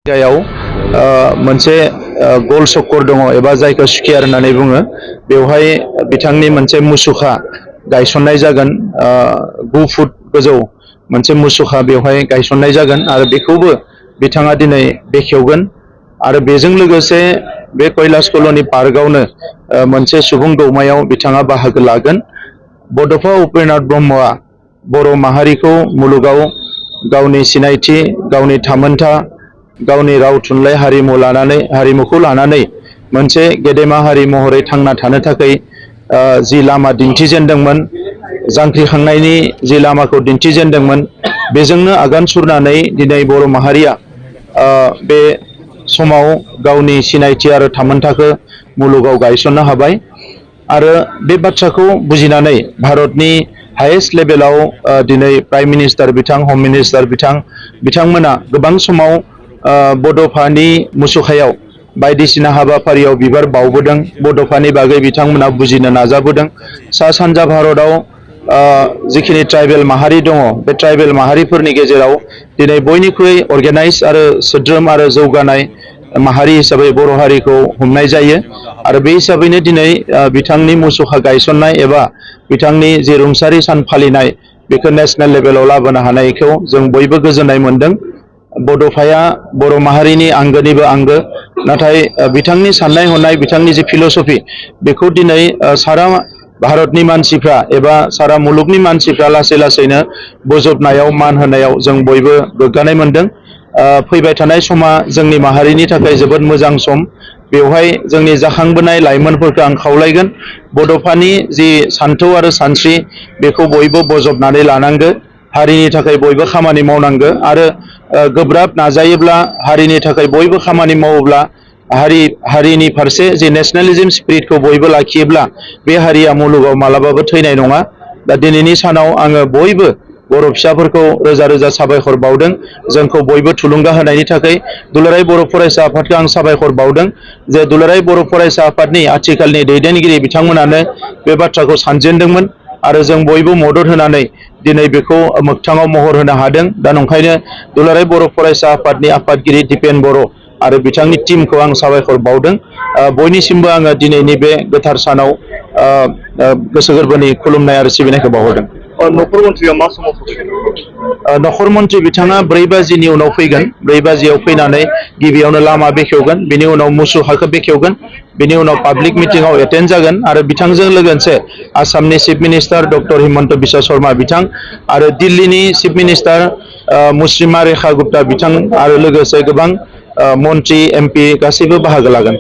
जायगायाव मोनसे गल चक्कर दङ एबा जायखौ स्क्वायर होननानै बुङो। बेवहाय बिथांनि मोनसे मुसुखा गायसननाय जागोन। 9 फुट गोजौ मोनसे मुसुखा बेवहाय गायसननाय जागोन आरो बेखौबो बिथाङा दिनै बेखेवगोन। आरो बेजों लोगोसे बे कैलाश कल'नि पार्कआवनो मोनसे सुबुं गौमायाव बिथाङा बाहागो लागोन। बड'फा उपेन्द्रनाथ ब्रह्मआ बर' माहारिखौ मुलुगाव गावनि सिनायथि, गावनि थामोनथा, गावनि राव थुनलाइ हारिमुखौ लानानै मोनसे गेदेमा हारि महरै थांना थानो थाखाय जि लामा दिन्थिजेनदोंमोन, जांख्रिखांनायनि जि लामाखौ दिन्थिजेनदोंमोन, बेजोंनो आगान सुरनानै दिनै बर' माहारिया बे समाव गावनि सिनायथि आरो थामोनथाखौ मुलुगाव गायसननो हाबाय। आरो बे बाथ्राखौ बुजिनानै भारतनि हायेस्ट लेभेलाव दिनै प्राइम मिनिस्टार बिथां, हम मिनिस्टार बिथांमोना गोबां समाव बड'फानि मुसुखायाव बायदिसिना हाबाफारियाव बिबार बावबोदों। बड'फानि बागै बिथांमोना बुजिनो नाजाबोदों। सा सानजा भारतआव जिखिनि ट्राइबेल माहारि दङ, बे ट्राइबेल माहारिफोरनि गेजेराव दिनै बयनिख्रुइ अर्गेनाइज आरो सोद्रोम आरो जौगानाय माहारि हिसाबै बर' हारिखौ हमनाय जायो। आरो बे हिसाबैनो दिनै बिथांनि मुसुखा गायसननाय एबा बिथांनि जे रुंसारि सान फालिनाय बेखौ नेसनेल लेभेलाव लाबोनो हानायखौ जों बयबो गोजोननाय मोनदों। बड'फाया बर' माहारिनि आंगोनिबो आंगो, नाथाय बिथांनि साननाय हनाय, बिथांनि जे फिल'सफि, बेखौ दिनै सारा भारतनि मानसिफ्रा एबा सारा मुलुगनि मानसिफ्रा लासै लासैनो बोजबनायाव, मान होनायाव जों बयबो गोग्गानाय मोनदों। फैबाय थानाय समा जोंनि माहारिनि थाखाय जोबोद मोजां सम। बेवहाय जोंनि जाखांबोनाय लाइमोनफोरखौ आं खावलायगोन, बड'फानि जि सान्थौ आरो सानस्रि बेखौ बयबो बजबनानै लानांगो। हारिनि थाखाय बयबो खामानि मावनांगो आरो गोब्राब नाजायोब्ला, हारिनि थाखाय बयबो खामानि मावोब्ला, हारिनि फारसे जे नेसनेलिज्म स्पिरिटखौ बयबो लाखियोब्ला बे हारिया मुलुगाव मालाबाबो थैनाय नङा। दा दिनैनि सानाव आङो बयबो बर' फिसाफोरखौ रोजा रोजा साबायखर बावदों, जोंखौ बयबो थुलुंगा होनायनि थाखाय। दुलाराय बर' फरायसा आफादखौ आं साबायखर बावदों जे दुलाराय बर' फरायसा आफादनि आथिखालनि दैदेनगिरि बिथांमोनानो बे बाथ्राखौ सानजेनदोंमोन आरो जों बयबो मदद होनानै दिनै बेखौ मोगथाङाव महर होनो हादों। दा नंखायनो दुलाराय बर' फरायसा आफादनि आफादगिरि दिपेन बर' आरो बिथांनि टीमखौ आं साबायखर बावदों। बयनिसिमबो आङो दिनैनि बे गोथार सानाव गोसो गोरबोनि खुलुमनाय आरो सिबिनायखौ बावहरदों। न'खर मन्थ्रिया मा समाव सफैगोन? न'खर मन्थ्रि बिथाङा 4 बाजिनि उनाव फैगोन। 4 बाजियाव फैनानै गिबियावनो लामा बेखेवगोन, बिनि उनाव मुसुखाखौ बेखेवगोन, बिनि उनाव पाब्लिक मिटिंआव एटेन्ड जागोन आरो बिथांजों लोगोसे आसामनि chief minister doctor Himanta Biswa Sharma बिथां आरो दिल्लीनि चिफ मिनिस्टार मुस्रिमा रेखा गुप्ता बिथां आरो लोगोसे गोबां मन्त्रि, MP गासैबो बाहागो लागोन।